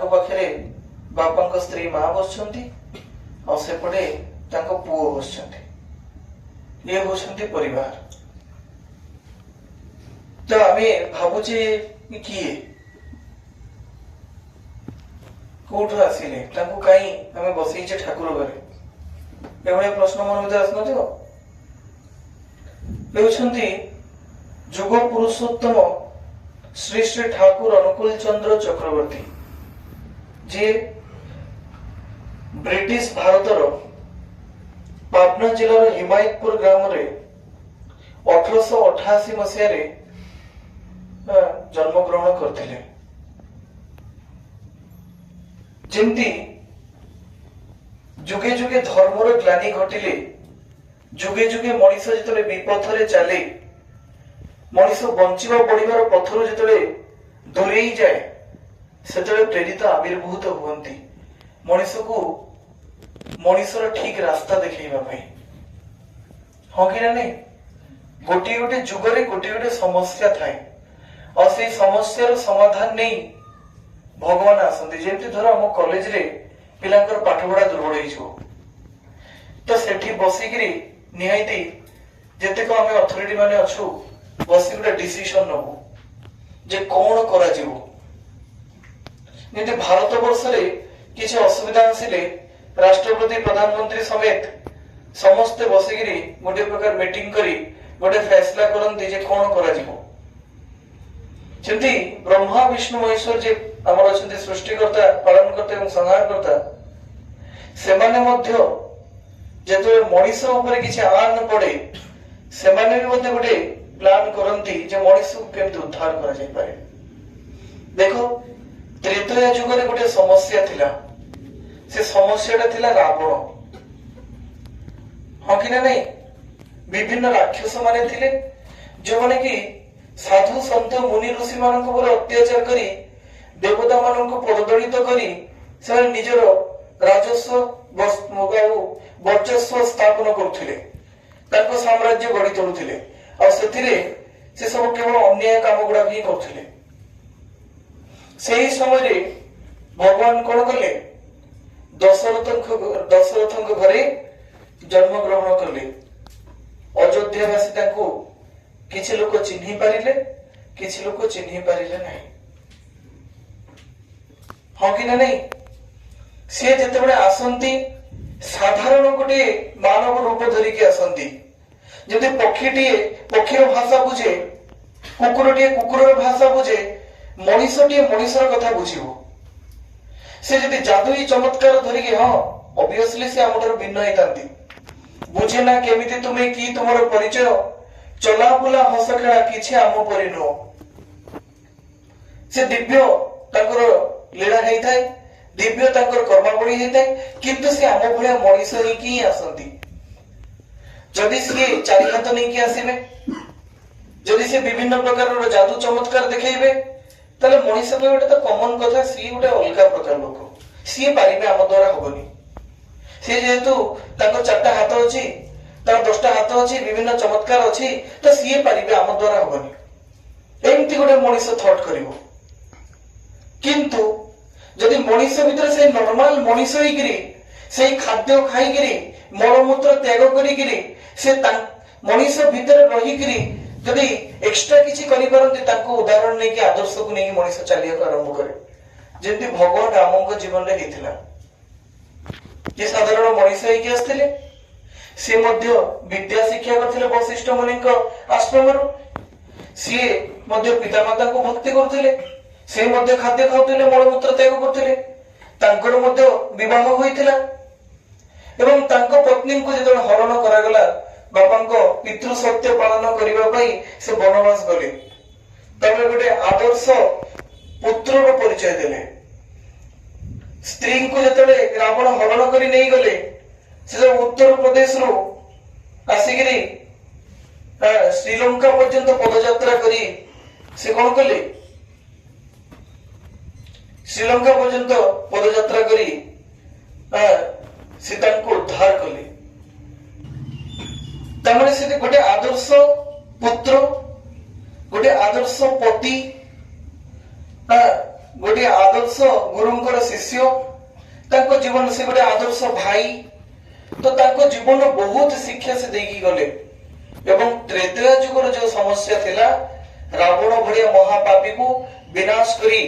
पाखे बापा स्त्री माँ बस सेपटे पुओ बस ये हूँ परिवार। तो आम भावुचे किए कौटू आसिले कहीं आम बसईचे ठाकुर घरे एभलिया प्रश्न मन मध्य आसुन जुग पुरुषोत्तम श्री श्री ठाकुर अनुकूल चंद्र चक्रवर्ती जे ब्रिटिश भारतर पाटना जिलार हिमायतपुर ग्राम रे 1888 मसीह जन्म ग्रहण करथिले। जेमती जुगे जुगे धर्मर ग्लानि घटिले जुगे जुगे मनीष जिते विपथरे चले मनीष बंचिबा बढ़िबार पथरु जिते दूरेई जाए से प्रेरित आविर्भूत हुअन्ति मनीष को मनीषर ठीक रास्ता देखा हाँ कि नहीं। गोटे गोटे जुगरे गोटे गोटे समस्या थाए और से समस्यार समाधान नहीं भगवान आसती जेमती धर आम कॉलेज रे पिलांकर पाठपढ़ा दुर्बल हो तो सेठी बसिकी निहाती जेतेक आम अथॉरिटी माने अच्छु बस गोटे डिसीजन नबू जे कौन करा जीवो निते भारत वर्ष रे किसी असुविधा आसिले राष्ट्रपति प्रधानमंत्री समेत समस्ते बसिकी गोटे प्रकार मीटिंग करी गोटे फैसला करती जे कौन करा जीवो जेमती ब्रह्मा विष्णु महेश्वर जे आमर अच्छा सृष्टिकर्ता पालनकर्ता एवं संहारकर्ता सेमाने मध्य जेतबे मनीष ऊपर किछि आन पड़े सेमाने भी मध्य गोटे प्लान करती जे मनीष को केमती उद्धार करा जाय पारे। देखो त्रेतया युग रे गोटे समस्या थिला से समस्याटा थिला रावण हाँ कि नहीं। विभिन्न राक्षस माने थिले जो माने कि साधु संत मुनि ऋषि मानक पर अत्याचार करी देवता मानक पददलित करी से निजर राजस्व वर्चस्व स्थापन करुथिले ताको साम्राज्य गढ़ी तोड़ुथिले और सेथिरे से सब केवल अन्याय काम गुड़ा ही करथिले। सेही समय रे भगवान कौन कले दशरथ घरे जन्म ग्रहण कले। अयोध्यावासी ताको किछि लोक चिन्हि पारिले किछि लोक चिन्हि पारिले नहीं हाँ कि नहीं। सी जिते आसती साधारण गोटे मानव रूप धरिकी आसती जदि पक्षीर भाषा बुझे कुकुरटीए कुकुर भाषा बुझे मनीषटीए मनीषर कथा बुझिबो से जदि जादुई चमत्कार धरिकी हाँ ऑब्वियसली से आम भिन्न होती बुझे ना केमिति तुम्हें कि तुमर परिचय चला बुला हस खेला किछि आम परि नुह से दिव्य तांकर लीला हेई थाए दिव्य तांकर कर्मावली हेई थाए किंतु से आम भलिया मनीष ही आसती जदि सी चारि हाथ नहीं कि आसीबे जदि से विभिन्न प्रकार जादू चमत्कार देखैबे ताले मनीष गोटे तो कॉमन कथा सी गोटे अलग प्रकार लोक सी पारिबे आम द्वारा हबनी सी जेहेतु तांकर 4टा हाथ अछि तार 10टा हाथ अछि विभिन्न चमत्कार अछि तो सी पारिबे आम द्वारा हबनी एमती गोटे मनीष थॉट करिवो। किंतु जदि मनीष भीतर से नॉर्मल मनीष होइकरी से खाद्य खाइकरी मलमूत्र त्याग करिकरी से मनीष भीतर रहिकरी जदि एक्स्ट्रा किछि करि परंती ताको उदाहरण नै कि आदर्श को नै मनीष चलिया आरंभ करे जेंति भगवान रामଙ୍କ जीवन रे हेतिला जे साधारण मनीष होइकि आस्थिले से मध्य विद्या शिक्षा करथिले वशिष्ठ मुनिଙ୍କ आश्रमरु से मध्य पितामाता को भक्ति करथिले से मध्य खाद्य खाउथिले मलमूत्र त्याग करथिले तांकर मध्य विवाह होइथिला एवं तांको पत्नी को जदि हरण करागला बापांको पितृ सत्य पालन करिबा पई से वनवास गले तबे गोटे आदर्श पुत्रर परिचय देले। स्त्री को जतले रावण हरण करी नहीं गले से उत्तर प्रदेश रो आसिगिरी श्रीलंका पर्यंत पदयात्रा करी से कौन कले श्रीलंका पर्यंत पदयात्रा करी सीता को उद्धार कले तमने से गोटे आदर्श पुत्र गोटे आदर्श पति गोटे आदर्श गुरुंकर शिष्य तांको जीवन से गोटे आदर्श भाई तो तांको जीवन बहुत शिक्षा से देकी गले एवं त्रेतया जुगर जो समस्या थिला रावण भलिया महापापी को विनाश करी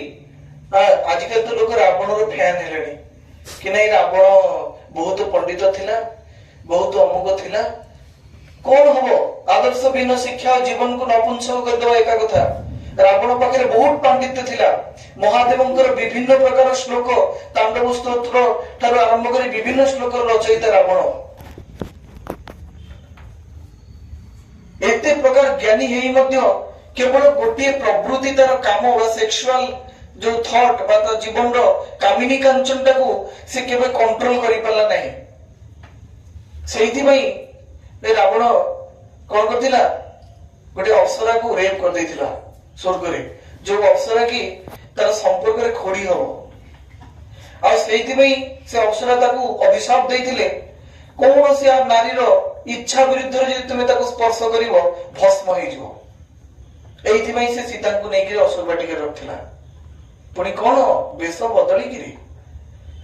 आजकल तो लोग रावण रो फैन हेलेनी कि नहीं रावण बहुत पंडित थिला बहुत अमुक थिला कौन हबो आदर्श भिन्न शिक्षा जीवन को नपुंसक कर देवा एका कथा रावण पाखे बहुत पांडित्य थिला महादेवंकर विभिन्न प्रकार श्लोक तांडव स्तोत्र ठारू आरंभ करी विभिन्न श्लोक रचयिता रावण एते प्रकार ज्ञानी हेई मध्य केवल गोटे प्रवृत्ति तार काम वा सेक्सुअल जो थॉट बा तो जीवन रो कामिनी कांचन टाको से केबे कंट्रोल करि पाला नाही सेहिति भाई ए रावण कोन करथिला गोटे अप्सरा को रेप कर देथिला स्वर्ग रे जो अप्सरा की तार संपर्क रे खोड़ी हो आ सेहिति भाई से अप्सरा ताको अभिशाप देथिले कोन से आ नारी रो इच्छा विरुद्ध रे जे तुमे ताको स्पर्श करिवो भस्म होई जिवो एइथि भाई से सीता को नेकी असुर बाटिका रखथिला पुणी कौन बेश बदली गिरी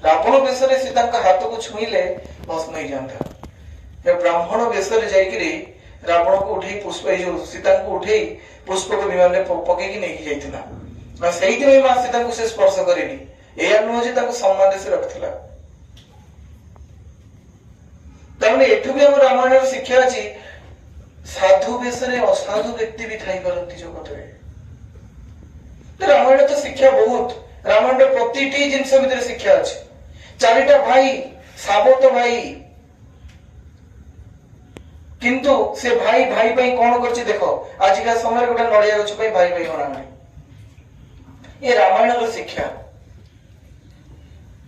रावण बेश रे सीता का हाथ को छुईले भस्म हो जाता ब्राह्मण बेश रे जाइकरी रावण को उठे पुष्प जो सीता को उठे पुष्प को विमान में पके की नेकी जाइथिला आ सेहिति में मां सीता को से स्पर्श करेनी एया नुह जे ताको सम्मान से रखथिला तमने एठु भी हम रामायण रे शिक्षा अछि साधु बेश रे असाधु व्यक्ति भी थाई करंती जगत रे रामायण तो शिक्षा बहुत रामायण प्रतिटी जिनस भितर शिक्षा अछि चारिटा भाई साबत भाई किंतु से भाई भाई पई कोन करछि देखो आजिका समय गोटे नड़िया गछ पई भाई भाई होना ये रामायण रो शिक्षा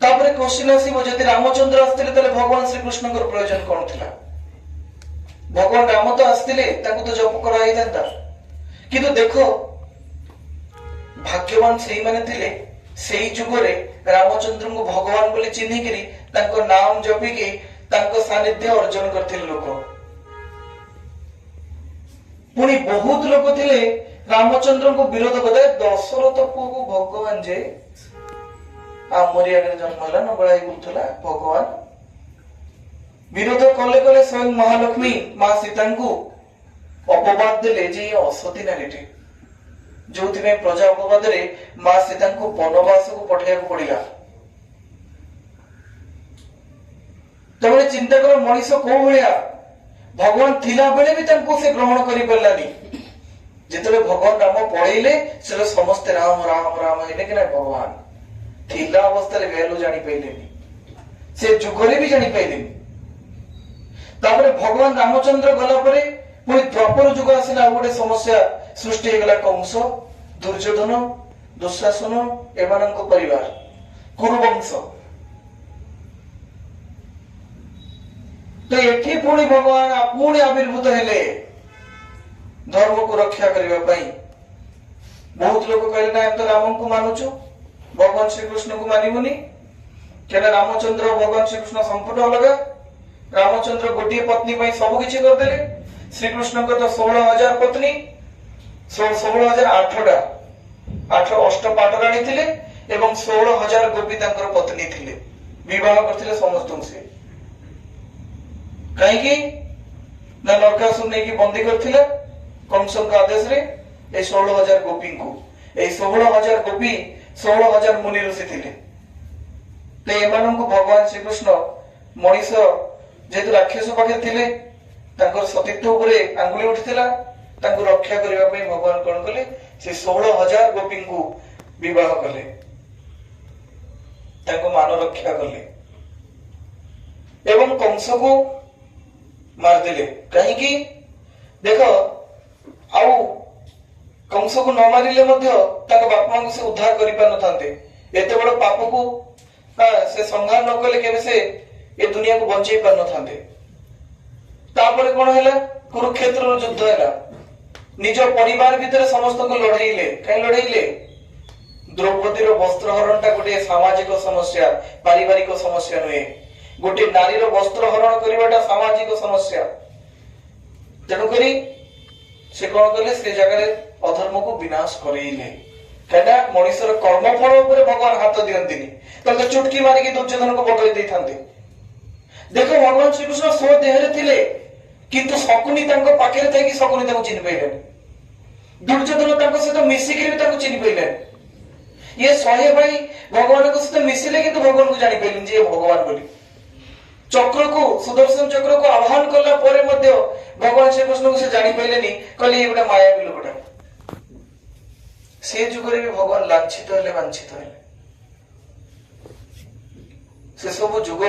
तापरे क्वेश्चन आसीबो जति रामचंद्र आस्थिले तले भगवान श्री कृष्ण को प्रयोजन कोन थिला भगवान राम तो आस्थिले ताकू तो जप करा ही था किंतु देखो भाग्यवान सेही माने थिले सेही जुगरे रामचंद्र को भगवान बोले चिन्हि करी तांको नाम जपी के तांको सानिध्य अर्जन करथिले लोक पुणी बहुत लोक थिले रामचंद्र को विरोध करते दशरथ पुओ को भगवान जे आमरी आगे जन्म होला न बळाई गुथला भगवान विरोध कले कले स्वयं महालक्ष्मी मां सीता को अपवाद देले जे असती नारीटी जो प्रजा अपवाद रे मां सीता को वनवास को पठाइया पड़ा तबे चिंता कर मनीष को भलिया भगवान थिला बेले भी तांको से ग्रहण करि परलानी जेतबे भगवान राम पळैले से समस्त राम राम राम हेले कि ना भगवान थिला अवस्था रे वैल्यू जानि पइलेनी से जुगरे भी जानि पइलेनी तापरे भगवान रामचंद्र गला परे पुणी द्वापर जुग आसिला गोटे समस्या सृष्टि हेगला कंस दुर्योधन दुशासन एमानंको परिवार कुरुवंश तो एठी पुणी भगवान पुणी आविर्भूत हेले धर्म को रक्षा करबा पई बहुत लोग कहले ना हम तो राम को मानुछु भगवान श्री कृष्ण को मानिबुनी केना रामचंद्र भगवान श्री कृष्ण संपूर्ण अलग रामचंद्र गोटे पत्नी पई सब किछि कर देले श्री कृष्ण को तो 16,000 पत्नी 16,000 आठ अष्टपाट राणी थिले एवं 16,000 गोपी तांकर पत्नी थिले विवाह करथिले समस्त से काहे कि ना नरकासुर ने की बंदी करथिले कंस का आदेश रे ए 16,000 गोपी को ए 16,000 गोपी 16,000 मुनि ऋषि थिले ते एमान को भगवान श्री कृष्ण मनीष जेतु राक्षस पाखे थिले तांकर सतीत्व उपरे आंगुली उठिथिला तांको रक्षा करिबा पई भगवान कोन कले से 16,000 गोपी को विवाह कले तांको मान रक्षा कले एवं कंस को मार देले कहीं कि देखो आउ कंस को न मारिले मध्य तांको बापा को से उद्धार करि पान नथांते एते बड़ पाप को से संहार न कले केबे से ए दुनिया को बंचै पान नथांते तापर कोन हैला कुरुक्षेत्र युद्ध हैला निज परिवार भीतर समस्त को लड़ाईले कहीं लड़ाईले द्रौपदी रो वस्त्र हरणटा गोटे सामाजिक समस्या पारिवारिक समस्या नुहे गोटे नारी रो वस्त्र हरण करवाटा सामाजिक समस्या तेणु करी से कौन कले से जगह अधर्म को विनाश करेइले କାହିଁକିନା ମଣିଷର କର୍ମଫଳ ଉପରେ ଭଗବାନ ହାତ ଦିଅନ୍ତିନି, ତାହେଲେ ତ ଚୁଟକି ମାରିକି ଦୁର୍ଯ୍ୟୋଧନକୁ ବଦଳେଇ ଦେଇଥାନ୍ତେ। ଦେଖ ଭଗବାନ ଶ୍ରୀକୃଷ୍ଣ ସ୍ୱ ଦେହରେ ଥିଲେ, କିନ୍ତୁ ଶକୁନି ତାଙ୍କ ପାଖରେ ଥାଇକି ଶକୁନି ତାଙ୍କୁ ଚିହ୍ନି ପାଇଲେନି। ଦୁର୍ଯ୍ୟୋଧନ ତାଙ୍କ ସହିତ ମିଶିକିରି ବି ତାଙ୍କୁ ଚିହ୍ନି ପାଇଲେନି। ଇଏ 100 ଭାଇ ଭଗବାନଙ୍କ ସହିତ ମିଶିଲେ କିନ୍ତୁ ଭଗବାନଙ୍କୁ ଜାଣିପାରିଲେନି ଯେ ଭଗବାନ ବୋଲି। ଚକ୍ରକୁ, ସୁଦର୍ଶନ ଚକ୍ରକୁ ଆହ୍ୱାନ କଲା ପରେ ମଧ୍ୟ ଭଗବାନ ଶ୍ରୀକୃଷ୍ଣଙ୍କୁ ସେ ଜାଣିପାରିଲେନି, କହିଲେ ଇଏ ଗୋଟେ ମାୟାବୀ ଲୋକଟା। ସେ ଯୁଗରେ ବି ଭଗବାନ ଲାଞ୍ଛିତ ହେଲେ, ବାଞ୍ଛିତ ହେଲେ। ସେ ସବୁ ଯୁଗ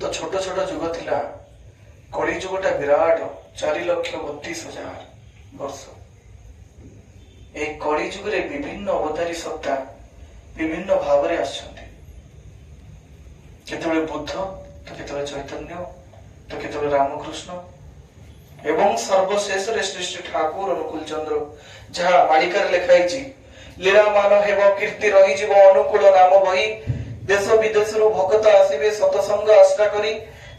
ତ ଛୋଟ ଛୋଟ ଯୁଗ ଥିଲା। କଳି ଯୁଗଟା ବିରାଟ, 4,32,000 ବର୍ଷ। এই କଳି ଯୁଗରେ ବିଭିନ୍ନ ଅବତାରୀ ସତ୍ତା ବିଭିନ୍ନ ଭାବରେ ଆସିଛନ୍ତି। କେତେବେଳେ ବୁଦ୍ଧ, ତ କେତେବେଳେ ଚୈତନ୍ୟ, ତ କେତେବେଳେ ରାମକୃଷ୍ଣ, ଏବଂ ସର୍ବଶେଷରେ ଶ୍ରୀ ଶ୍ରୀ ଠାକୁର ଅନୁକୂଳ ଚନ୍ଦ୍ର। ଯାହା ମାଳିକାରେ ଲେଖା ହେଇଛି, ଲୀଳାମାନ ହେବ କୀର୍ତ୍ତି ରହିଯିବ ଅନୁକୂଳ ନାମ ବହି, ଦେଶ ବିଦେଶରୁ ଭକ୍ତ ଆସିବେ ସତସଙ୍ଗ ଆଶ୍ରା କରି,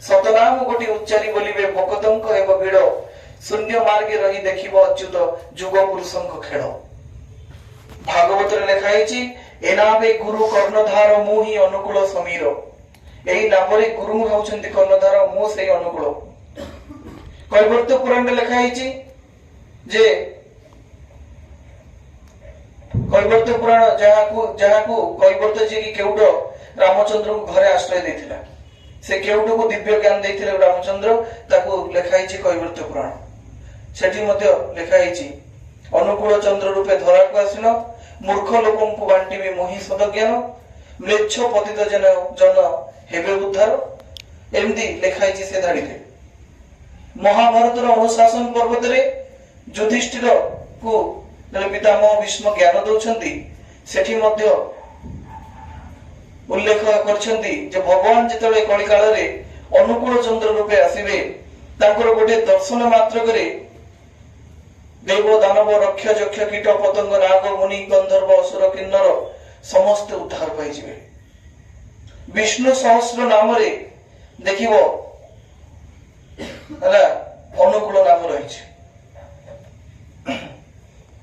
ସତନାମ ଗୋଟି ଉଚ୍ଚାରି ବୋଲିବେ ଭକ୍ତଙ୍କ ହେବ ଭିଡ଼, ଶୂନ୍ୟ ମାର୍ଗେ ରହି ଦେଖିବ ଅଚ୍ୟୁତ ଯୁଗ ପୁରୁଷଙ୍କ ଖେଳ। ଭାଗବତରେ ଲେଖା ହେଇଛି, ଏ ନାମେ ଗୁରୁ କର୍ଣ୍ଣଧାର ମୁଁ ହିଁ ଅନୁକୂଳ ସମୀର। ଏହି ନାମରେ ଗୁରୁ ହେଉଛନ୍ତି କର୍ଣ୍ଣଧାର, ମୁଁ ସେଇ ଅନୁକୂଳ। କୈବର୍ତ୍ତ ପୁରାଣରେ ଲେଖା ହେଇଛି ଯେ କୈବର୍ତ୍ତ ପୁରାଣ ଯାହାକୁ କୈବର୍ତ୍ତ ଯିଏକି କେଉଟ ରାମଚନ୍ଦ୍ରଙ୍କୁ ଘରେ ଆଶ୍ରୟ ଦେଇଥିଲା, ସେ କେଉଟକୁ ଦିବ୍ୟ ଜ୍ଞାନ ଦେଇଥିଲେ ରାମଚନ୍ଦ୍ର, ତାକୁ ଲେଖା ହେଇଛି କୈବର୍ତ୍ତ ପୁରାଣ। ସେଠି ମଧ୍ୟ ଲେଖା ହେଇଛି, ଅନୁକୂଳ ଚନ୍ଦ୍ର ରୂପେ ଧରାକୁ ଆସିନ, ମୂର୍ଖ ଲୋକଙ୍କୁ ବାଣ୍ଟିବି ମୋହି ସଦଜ୍ଞାନ, ମ୍ଲେଚ୍ଛ ପତିତ ଜନ ହେବେ ଉଦ୍ଧାର। ଏମିତି ଲେଖା ହେଇଛି ସେ ଧାଡିରେ। ମହାଭାରତର ଅନୁଶାସନ ପର୍ବତରେ ଯୁଧିଷ୍ଠିରକୁ ପିତାମହ ଭୀଷ୍ମ ଜ୍ଞାନ ଦଉଛନ୍ତି, ସେଠି ମଧ୍ୟ ଉଲ୍ଲେଖ କରିଛନ୍ତି ଯେ ଭଗବାନ ଯେତେବେଳେ କଳି କାଳରେ ଅନୁକୂଳ ଚନ୍ଦ୍ର ରୂପେ ଆସିବେ, ତାଙ୍କର ଗୋଟେ ଦର୍ଶନ ମାତ୍ରକରେ ଦେବ ଦାନବ ରକ୍ଷ ଯକ୍ଷ କୀଟ ପତଙ୍ଗ ନାଗ ମୁନି ଗନ୍ଧର୍ବ ଅସୁର କିନ୍ନର ସମସ୍ତେ ଉଦ୍ଧାର ପାଇଯିବେ। ବିଷ୍ଣୁ ସହସ୍ର ନାମରେ ଦେଖିବ ହେଲା ଅନୁକୂଳ ନାମ ରହିଛି,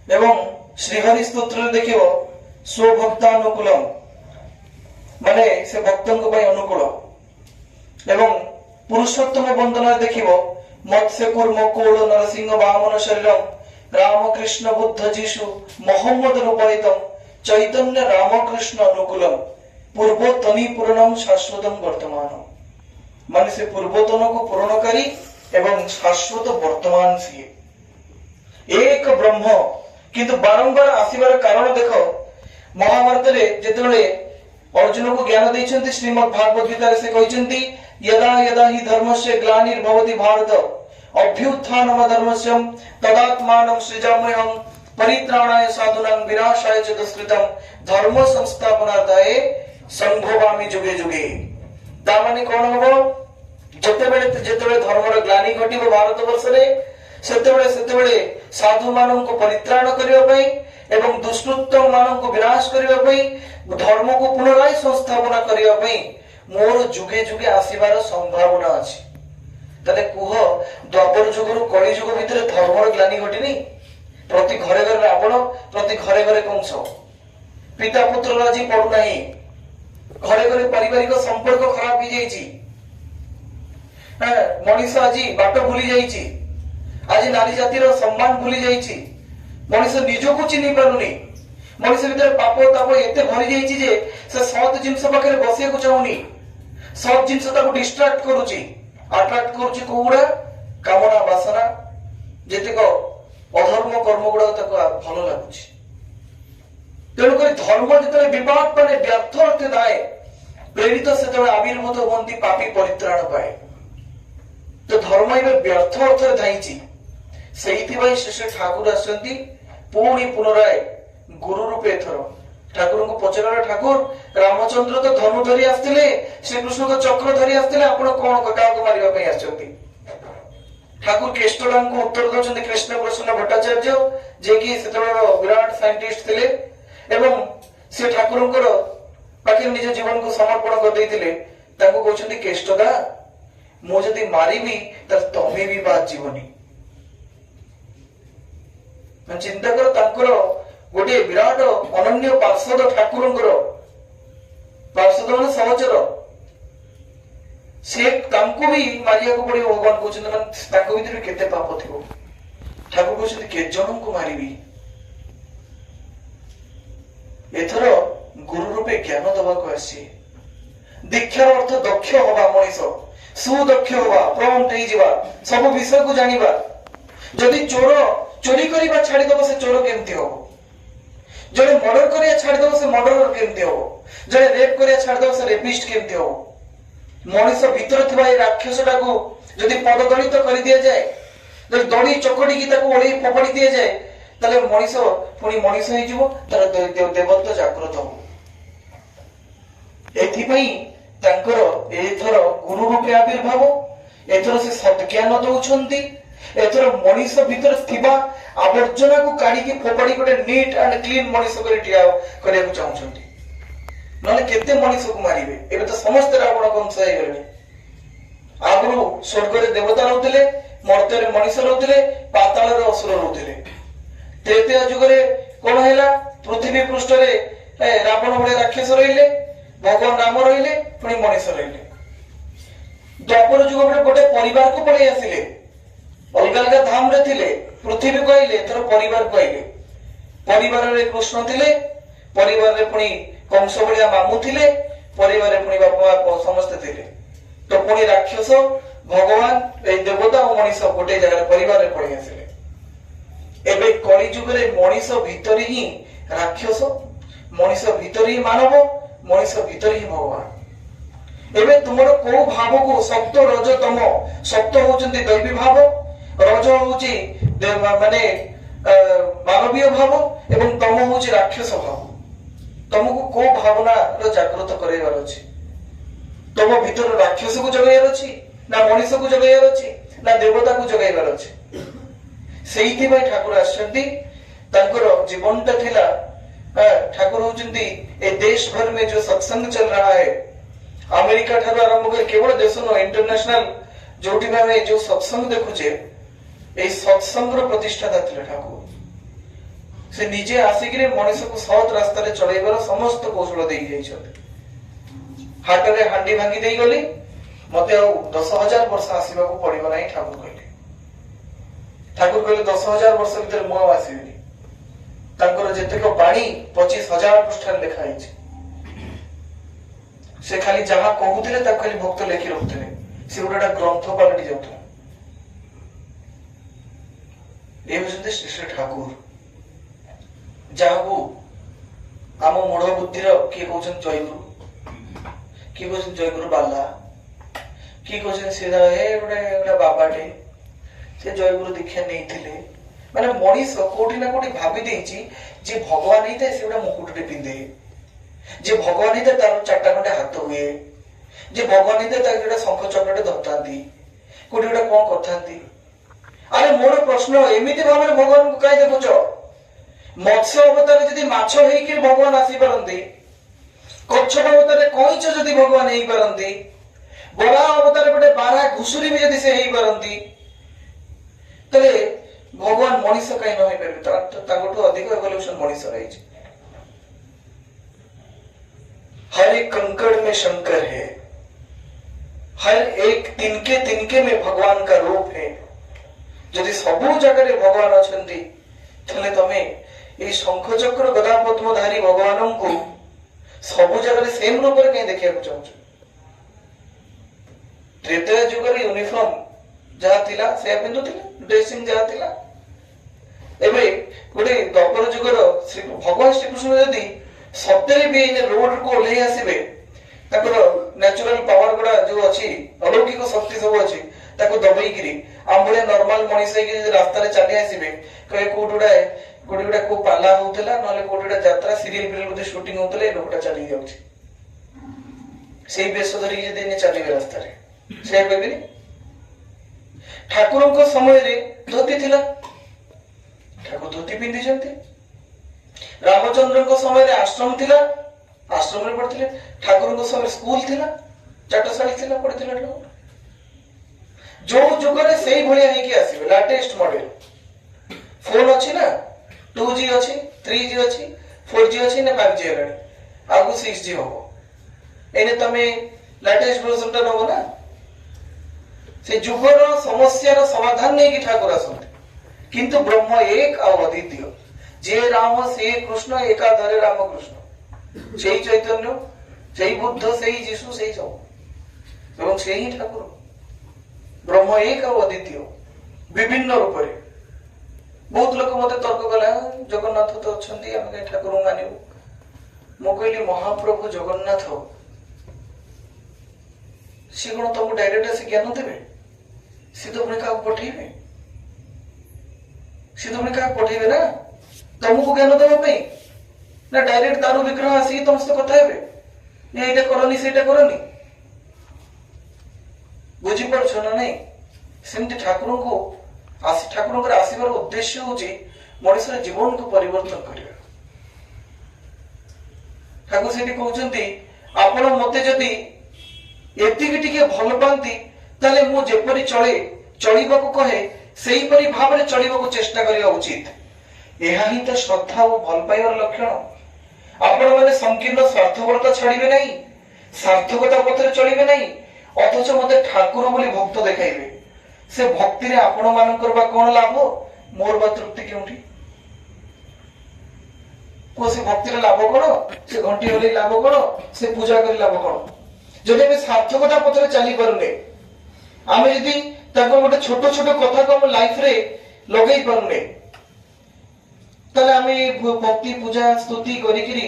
ଏବଂ ଶ୍ରୀହରି ସ୍ତୋତ୍ରରେ ଦେଖିବ ସ୍ୱଭକ୍ତାନୁକୂଳମ୍, ମାନେ ସେ ଭକ୍ତଙ୍କ ପାଇଁ ଅନୁକୂଳ। ଏବଂ ପୁରୁଷୋତ୍ତମ ବନ୍ଦନାରେ ଦେଖିବ ମତ୍ସ୍ୟ କୁର୍ମ କୋଳ ନରସିଂହ ବାମନ ଶରୀରମ୍, ରାମକୃଷ୍ଣ ବୁଦ୍ଧ ଯୀଶୁ ମହମ୍ମଦ ରୂପାୟିତମ୍, ଚୈତନ୍ୟ ରାମକୃଷ୍ଣ ଅନୁକୂଳମ୍, ପୂର୍ବତନୀ ପୂର୍ଣ୍ଣମ୍ ଶାଶ୍ୱତମ୍ ବର୍ତ୍ତମାନମ୍। ମାନେ ସେ ପୂର୍ବତନକୁ ପୂରଣକାରୀ ଏବଂ ଶାଶ୍ୱତ ବର୍ତ୍ତମାନ ସିଏ ଏକ ବ୍ରହ୍ମ। କିନ୍ତୁ ବାରମ୍ବାର ଆସିବାର କାରଣ ଦେଖ, ମହାଭାରତରେ ଯେତେବେଳେ ଅର୍ଜୁନକୁ ଜ୍ଞାନ ଦେଇଛନ୍ତି, ଶ୍ରୀମଦ୍ ଭାଗବତ ଗୀତାରେ ସେ କହିଛନ୍ତି, ୟଦା ୟଦା ହି ଧର୍ମସ୍ୟ ଗ୍ଲାନିର୍ଭବତି ଭାରତ ଅଭ୍ୟୁତ୍ଥାନମ ଧର୍ମସ୍ୟ ତଦାତ୍ମାନଂ ସୃଜାମ୍ୟହଂ ପରିତ୍ରାଣାୟ ସାଧୁନାଂ ବିନାଶାୟ च दुष्कृतम् ଧର୍ମ ସଂସ୍ଥାପନାର୍ଥାୟ ସମ୍ଭବାମି ଯୁଗେ ଯୁଗେ। ତା ମାନେ କଣ ହବ? ଯେତେବେଳେ ଧର୍ମର ଗ୍ଲାନି ଘଟିବ ଭାରତ ବର୍ଷରେ, ସେତେବେଳେ ସାଧୁ ମାନଙ୍କୁ ପରିତ୍ରାଣ କରିବା ପାଇଁ ଏବଂ ଦୁଷ୍କୃତ ମାନଙ୍କୁ ବିନାଶ କରିବା ପାଇଁ, ଧର୍ମକୁ ପୁନରାୟ ସଂସ୍ଥାପନା କରିବା ପାଇଁ ମୋର ଯୁଗେ ଯୁଗେ ଆସିବାର ସମ୍ଭାବନା ଅଛି। ତାହେଲେ କୁହ, ଦ୍ୱାପର ଯୁଗରୁ କଳି ଯୁଗ ଭିତରେ ଧର୍ମର ଗ୍ଲାନି ଘଟିନି? ପ୍ରତି ଘରେ ଘରେ ରାବଣ, ପ୍ରତି ଘରେ ଘରେ କଂସ, ପିତା ପୁତ୍ରର ଆଜି ପଡୁନାହିଁ, ଘରେ ଘରେ ପାରିବାରିକ ସମ୍ପର୍କ ଖରାପ ହେଇଯାଇଛି, ମଣିଷ ଆଜି ବାଟ ଭୁଲି ଯାଇଛି, ଆଜି ନାରୀ ଜାତିର ସମ୍ମାନ ଭୁଲି ଯାଇଛି, ମଣିଷ ନିଜକୁ ଚିହ୍ନି ପାରୁନି, ମଣିଷ ଭିତରେ ପାପ ତାପ ଏତେ ଭରି ଯାଇଛି ଯେ ସେ ସତ୍ ଜିନିଷ ପାଖରେ ବସିବାକୁ ଚାହୁଁନି, ସତ୍ ଜିନିଷ ତାକୁ ଡିଷ୍ଟ୍ରାକ୍ଟ କରୁଛି, ଆଟ୍ରାକ୍ଟ କରୁଛି କୋଉଗୁଡା? କାମନା ବାସନା, ଯେତିକ ଅଧର୍ମ କର୍ମ ଗୁଡାକ ତାକୁ ଭଲ ଲାଗୁଛି। ତେଣୁକରି ଧର୍ମ ଯେତେବେଳେ ବିବାଦ ମାନେ ବ୍ୟର୍ଥ ଅର୍ଥେ ଥାଏ, ପ୍ରେରିତ ସେତେବେଳେ ଆବିର୍ଭୂତ ହୁଅନ୍ତି, ପାପୀ ପରିତ୍ରାଣ ପାଏ। ତ ଧର୍ମ ଏବେ ବ୍ୟର୍ଥ ଅର୍ଥରେ ଧାଇଁଛି। ସେଇଥିପାଇଁ ଶ୍ରୀ ଠାକୁର ଆସିଛନ୍ତି ପୁଣି ପୁନରାୟ ଗୁରୁ ରୂପେ। ଏଥର ଠାକୁରଙ୍କୁ ପଚାରିଲା, ଠାକୁର ରାମଚନ୍ଦ୍ର ତ ଧନୁ ଧରି ଆସିଥିଲେ, ଶ୍ରୀକୃଷ୍ଣ ତ ଚକ୍ର ଧରି ଆସିଥିଲେ, ଆପଣ କଣ କାହାକୁ ମାରିବା ପାଇଁ ଆସିଛନ୍ତି? ଠାକୁର କେଷ୍ଟୋଡାଙ୍କୁ ଉତ୍ତର ଦଉଛନ୍ତି କୃଷ୍ଣ ପ୍ରସନ୍ନ ଭଟ୍ଟାଚାର୍ଯ୍ୟ, ଯିଏକି ସେତେବେଳେ ବିରାଟ ସାଇଣ୍ଟିଷ୍ଟ ଥିଲେ ଏବଂ ସେ ଠାକୁରଙ୍କର ପାଖରେ ନିଜ ଜୀବନକୁ ସମର୍ପଣ କରିଦେଇଥିଲେ। ତାଙ୍କୁ କହୁଛନ୍ତି, କେଷ୍ଟୋଦା, ମୁଁ ଯଦି ମାରିବି ତାହେଲେ ତମେ ବି ବାଦ ଯିବନି। ଚିନ୍ତା କର, ତାଙ୍କର गोटे विराट अनन्य पार्षद ठाकुर पार्षद मान सहचर से भी मारिया को पड़े भगवान कहते भीतर केते पाप थी ठाकुर कहते के जन को मारिबी एथर गुरु रूपे ज्ञान दबाक आसी दीक्षार अर्थ दक्ष हवा मनीष सुदक्ष हवा प्रॉम्प्ट होइजिबा सब विषय को जानिबा जदि चोर चोरी करिबा छाड़ी दबो से चोर केमती हो जड़े मर्डर करिया छाड़ी दबो से मर्डरर केमती हो जड़े रेप करिया छाड़ी दबो से रेपिस्ट केमती हो मनीष भीतर थिबा ए राक्षसटा को जदि पददलित कर दिया जाए जदि दड़ी चकड़ी की ताको ओळी फोपड़ी दिया जाए ताले मनीष पुणी मनीष हो जिवो तार देवत्व जागृत हो एथिपई तांकर एथर गुरु रूपे आविर्भाव एथर से सद्ज्ञान दउछंती एथर मनीष भीतर थिबा आवर्जना को काढी की फोपड़ी गोटे नीट एंड क्लीन मनीष करे टिया करिया को चाहउछंती नले केते मनीष को मारिबे एबे तो समस्त रावण वंश हे गले आगु स्वर्ग रे देवता रहउतले मर्त्य रे मनीष रहउतले पाताल रे असुर रहउतले त्रेतया युग रे कोन हैला पृथ्वी पृष्ठ रे रावण बडे राक्षस रहिले भगवान राम रहिले पुणी मनीष रहिले द्वापर युग बडे गोटे परिवार को पळे आसिले अलग अलग धाम रे थिले पृथ्वी कहले तर परिवार कहले परिवार रे कृष्ण थिले परिवार रे पुणी कंस बड़िया मामू थिले परिवार रे पुणी बापा समस्त थिले तो पुणी राक्षस भगवान ए देवता और मनीष गोटे जगह परिवार रे पळे आसिले एबे कली युग रे मनीष भीतर ही राक्षस मनीष भीतर ही मानव मनीष भीतर ही भगवान एबे तुमर को भाव को सप्त रज तम सप्त होचंती दैवी भाव रज होची माने मानवीय भाव एवं तम होची राक्षस भाव तुमको को भावना रो जागृत करैबार अछि तुम भीतर राक्षस को जगाइबार अछि ना मनीष को जगाइबार अछि ना देवता को जगाइबार अछि सेइथि भाई ठाकुर आछंती तांकर जीवनटा थिला ठाकुर होचंती ए देश भर में जो सत्संग चल रहा है अमेरिका ठाकुर आरंभ कर केवल देश नो इंटरनेशनल जोटी में जो सत्संग देखुचे ए सत्संग रो प्रतिष्ठाता थिला ठाकुर से निजे आसिक मनीष को सत रास्ता रे चलैबार समस्त कौशल दे हाट रे हांडी भांगी दे गली मते 10,000 वर्ष आसीबा को पड़िबो नाही ठाकुर कहले 10,000 वर्ष भीतर मुआ आसीबी तांकर जेतेक बाणी 25,000 पृष्ठ लिखा है से खाली जहां कहूथिले ता खाली भक्त लेखि रखुथिले से गोटा ग्रंथ पलटि जाउथला ए होते श्री श्री ठाकुर जाहु आम मूढ़ बुद्धि किए कहते जयगुरु किए कहते जयगुरु बाला किए कहते सी गोटे बाबाटे से जयगुरु दीक्षा नहीं माने मनीष कोठी ना कोठी भाभी देछि जे भगवान ही थे से गोटे मुकुटटे पिंधे जे भगवान ही थे तार चारटा खंडे हाथ हुए जे भगवान ही थे तार गोटे शंख चक्रटे धरतांती कोठी गोटे कोन करतांती अरे मोर प्रश्न एमिति भाबरे भगवान को काई देखुछ मत्स्य अवतार यदि माछ हेकि भगवान आसी पारंती कच्छप अवतार कइछ यदि भगवान हेई पारंती बड़ा अवतार गोटे बारा घुसुरी भी यदि से हेई पारंती तले भगवान मनीष कहीं न होई पारे तांगठु अधिक एवोल्यूशन मनीष रही छै हर एक कंकड़ में शंकर है हर एक तिनके में भगवान का रूप है यदि सबु जगह भगवान अछंती तले तमे ए शंख चक्र गदा पद्मधारी भगवान को सबु जगह सेम रूप रे कहीं देखिया को चाहू त्रेतया युग रे यूनिफॉर्म जहा थिला से पिंदुथिले ड्रेसिंग जहा थिला एबे गोटे द्वापर युग रो भगवान श्री कृष्ण यदि सत्यरे भी इन रोड को ले आसीबे ताकर नेचुरल पावर गुडा जो अछि अलौकिक शक्ति सब अछि ताको दबई गिरी आंबळे नॉर्मल मनीष के रास्ता रे चली आसीबे कहे कोडुडा को पाला होतला नले कोडुडा यात्रा सीरियल फिल्म मध्ये शूटिंग होतले लोकटा चली जाउछि सेही बेस धरि जे देने चली रास्ता रे से कहबे ठाकुर को समय रे धोती थिला ठाकुर धोती पिंदी जंती रामचंद्र को समय रे आश्रम थिला आश्रम रे पढ़थिले ठाकुर को समय स्कूल थिला चाटशाली थिला पढ़थिले जो जुग रे सेही भलिया हे कि आसीबे लेटेस्ट मॉडल फोन अछि ना 2G अछि 3G अच्छी 4G अच्छी ना 5G है आगु 6G हो एने तमे लेटेस्ट वर्जन टा नबो ना से जुगर समस्या समाधान नहीं कि ठाकुर आसंते किंतु ब्रह्म एक और अद्वितीय जे राम से कृष्ण एकाधरे राम कृष्ण सेई चैतन्य सेई बुद्ध सेई जीसु सेई सब एवं सेई ठाकुर ब्रह्म एक और अद्वितीय विभिन्न रूप रे बहुत लोक मते तर्क कला जगन्नाथ तो अछंती हम ठाकुर मानिबु मो कहली महाप्रभु जगन्नाथ सी कौन तुमको डायरेक्ट आसी ज्ञान देवे सी तो अपने क्या पठेबे सी तो अपने क्या पठेबे ना तुमको ज्ञान देवा पे ना डायरेक्ट दारू विग्रह आसी तुम से कथा हेबे ये एटा करनी सेटा करनी बुझी पड़छ ना नहीं सेमती ठाकुर को ठाकुर आसवर उद्देश्य हूँ मनुष्य जीवन को परिवर्तन करने ठाकुर से कहते आपण मते जदि एतिकी टिके भल पाती ताले मु जेपरि चले चलिबाकू कहे सेही परि भाबरे चलिबाकू चेष्टा करिया उचित एहा ही तो श्रद्धा और भल पाइबार लक्षण आपण माने संकीर्ण स्वार्थपरता छाड़िबे नहीं सार्थकता पथरे चलिबे नहीं अथच मते ठाकुर बोली भक्त देखाइबे से भक्ति रे आपण मानकर बा कोन लाभ मोर बा तृप्ति केउठी को से भक्ति रे लाभ कोन से घंटी होली लाभ कोन से पूजा करी लाभ कोन जदि में सार्थकता पथरे चली परने आमे यदि ताको गोटे छोट छोट कथा को हम लाइफ रे लगेई परने तले आमे भक्ति पूजा स्तुति करी करी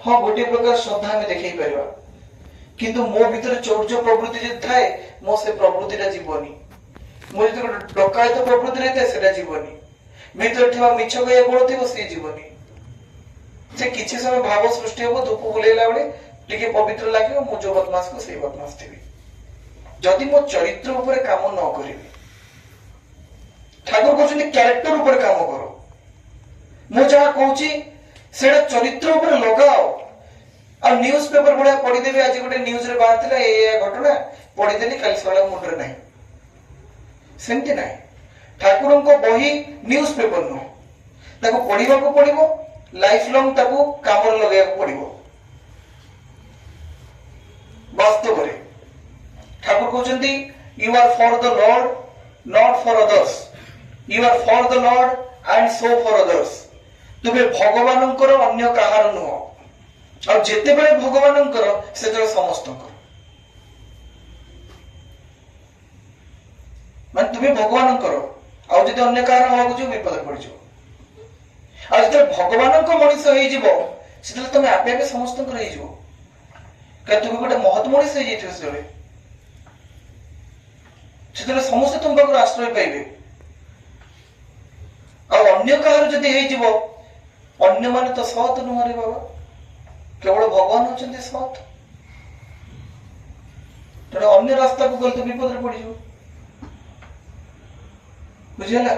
हां गोटे प्रकार श्रद्धा में देखै परबा किंतु मो भीतर चौर्य प्रवृत्ति जे थाए मो से प्रवृत्तिटा जीवनी मो जे डकायत प्रवृत्ति रहते सेटा जीवनी भीतर थिबा मिछ गया गुण थिबो से जीवनी से किछि समय भाव सृष्टि हो धूप बुलेला बेले टिके पवित्र लागियो मो जो बदमाश को से बदमाश थिबी जदि मो चरित्र ऊपर काम न करिबी ठाकुर कहउछन कैरेक्टर ऊपर काम करो मो जहा कहउची सेटा चरित्र ऊपर लगाओ और न्यूज पेपर बड़ा पढ़ी देबे आज गोटे न्यूज रे बाहर थिला ए घटना पढ़ी देली काली सला मुंड रे नाही सेमति नाही ठाकुरन को बही न्यूज पेपर नो ताको पढ़िबा को पड़िबो लाइफ लॉन्ग ताको काम रे लगाया को पड़िबो वास्तव रे ठाकुर कहउचंती you are for the lord not for others you are for the lord and so for others तुमे भगवानंकर अन्य काहार नुह और जेते बेले भगवानंकर सेते समस्तंकर मान तुम्हें भगवानंकर और जदि अन्य काहार होगु जो विपद पड़ जो और जते भगवानंक मनुष्य होई जीवो सेते तुमे आपे आपे समस्तंकर होई जीवो का तुमे गोटे महत मनुष्य होई जेथियो सेते समस्त तुम पाखर आश्रय पाइबे और अन्य काहार जदि होई जीवो अन्य माने तो सत नुह रे बाबा केवल भगवान होचंती सत तेरे अन्य रास्ता को गलत विपद रे पड़ी जो बुझिला